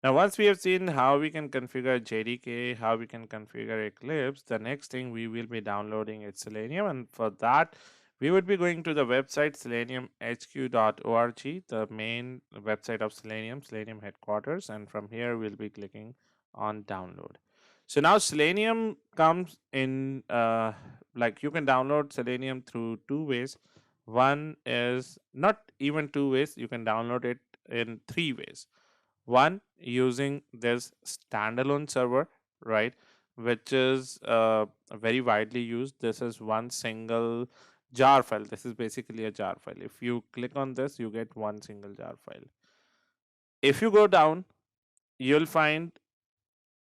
Now, once we have seen how we can configure JDK, how we can configure Eclipse, the next thing we will be downloading is Selenium. And for that, we would be going to the website seleniumhq.org, the main website of Selenium, Selenium headquarters. And from here, we'll be clicking on download. So now Selenium comes in, like you can download Selenium through two ways. One is not even two ways, you can download it in three ways. One, using this standalone server, right, which is very widely used. This is one single jar file. This is basically a jar file. If you click on this, you get one single jar file. If you go down, you'll find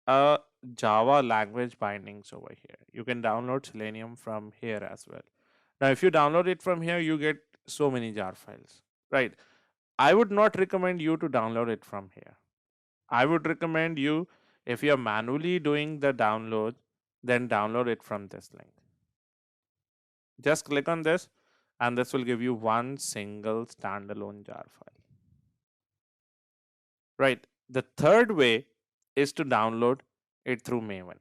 a Java language bindings over here. You can download Selenium from here as well. Now, if you download it from here, you get so many jar files, right? I would not recommend you to download it from here. I would recommend you, if you're manually doing the download, then download it from this link. Just click on this, and this will give you one single standalone jar file. Right. The third way is to download it through Maven.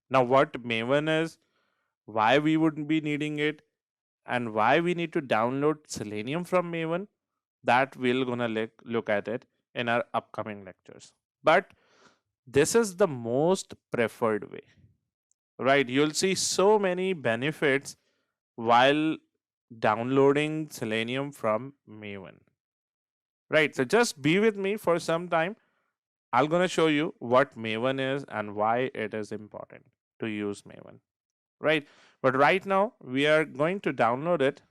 Now, what Maven is, why we would be needing it, and why we need to download Selenium from Maven, that we're gonna look at it in our upcoming lectures. But this is the most preferred way, right? You'll see so many benefits while downloading Selenium from Maven, right? So just be with me for some time. I'm going to show you what Maven is and why it is important to use Maven, right? But right now we are going to download it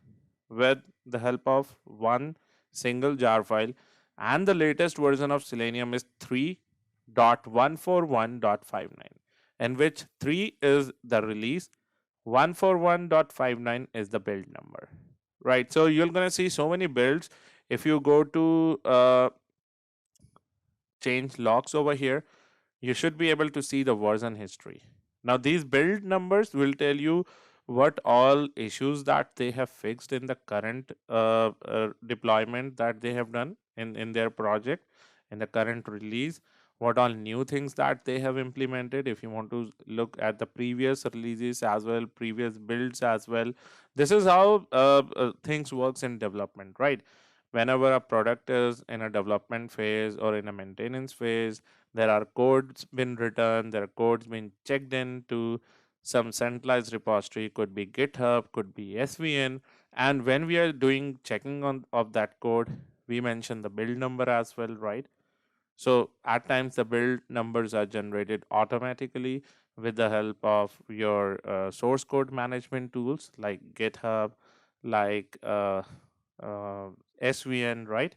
with the help of one single jar file, and the latest version of Selenium is 3.141.59, in which 3 is the release, 141.59 is the build number, right? So you're going to see so many builds. If you go to change logs over here, you should be able to see the version history. Now, these build numbers will tell you what all issues that they have fixed in the current deployment that they have done in their project, in the current release, what all new things that they have implemented. If you want to look at the previous releases as well, previous builds as well, this is how things works in development, right? Whenever a product is in a development phase or in a maintenance phase, there are codes been written, there are codes been checked into some centralized repository, could be GitHub, could be SVN. And when we are doing checking on of that code, we mention the build number as well, right? So at times the build numbers are generated automatically with the help of your source code management tools like GitHub, like uh, SVN, right?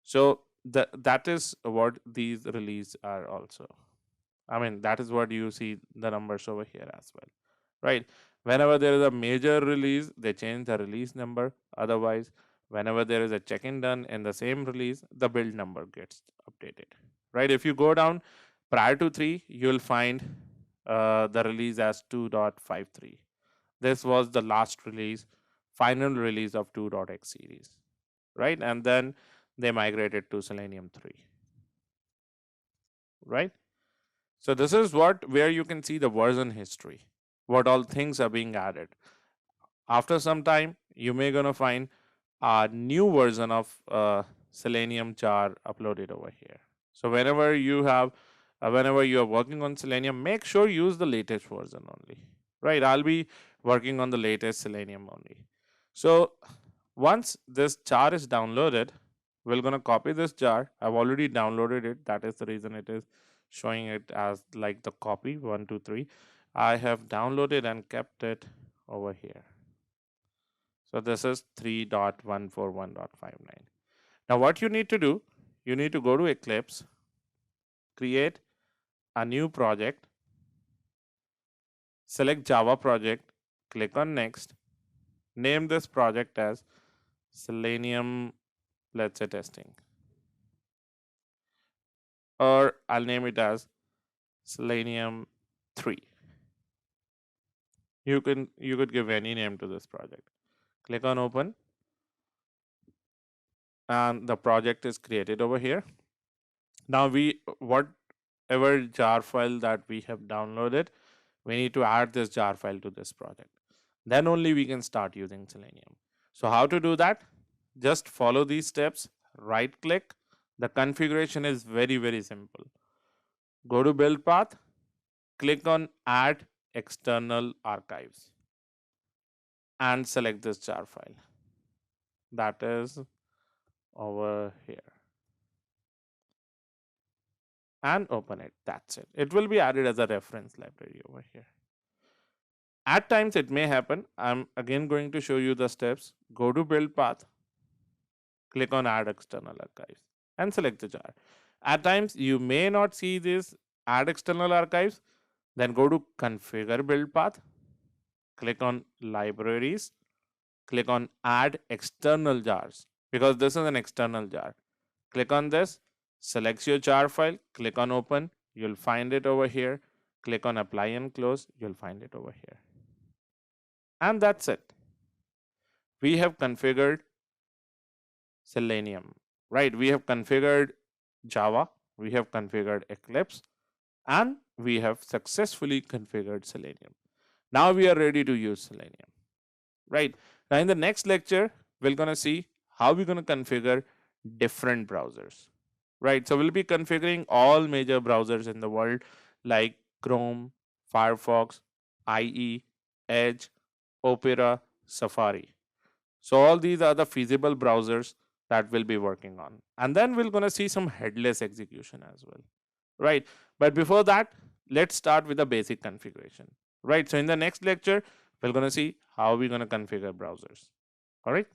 So that is what these release are also. I mean, that is what you see the numbers over here as well, right? Whenever there is a major release, they change the release number. Otherwise, whenever there is a check-in done in the same release, the build number gets updated, right? If you go down prior to 3, you'll find the release as 2.53. This was the last release, final release of 2.x series, right? And then they migrated to Selenium 3, right? So this is what where you can see the version history, what all things are being added. After some time, you may gonna find a new version of Selenium jar uploaded over here. So whenever you are working on Selenium, make sure use the latest version only, right? I'll be working on the latest Selenium only. So once this jar is downloaded, we're gonna copy this jar. I've already downloaded it. That is the reason it is showing it as like the copy 123. I have downloaded and kept it over here. So this is 3.141.59. Now what you need to do, you need to go to Eclipse, create a new project, select Java project, click on next, name this project as Selenium, let's say testing, or I'll name it as Selenium 3. You could give any name to this project. Click on open, and the project is created over here. Now whatever jar file that we have downloaded, we need to add this jar file to this project. Then only we can start using Selenium. So how to do that? Just follow these steps, right click. The configuration is very, very simple. Go to build path, click on add external archives and select this jar file. That is over here. And open it. That's it. It will be added as a reference library over here. At times it may happen. I'm again going to show you the steps. Go to build path, click on add external archives and select the jar. At times you may not see this add external archives. Then go to configure build path, click on libraries, click on add external jars because this is an external jar. Click on this, select your jar file, click on open, you'll find it over here. Click on apply and close, you'll find it over here. And that's it. We have configured Selenium, right? We have configured Java, we have configured Eclipse, and we have successfully configured Selenium. Now we are ready to use Selenium, right? Now in the next lecture, we're going to see how we're going to configure different browsers, right? So we'll be configuring all major browsers in the world like Chrome, Firefox, IE, Edge, Opera, Safari. So all these are the feasible browsers that we'll be working on. And then we're going to see some headless execution as well, right? But before that, let's start with the basic configuration, right? So in the next lecture, we're going to see how we're going to configure browsers. All right.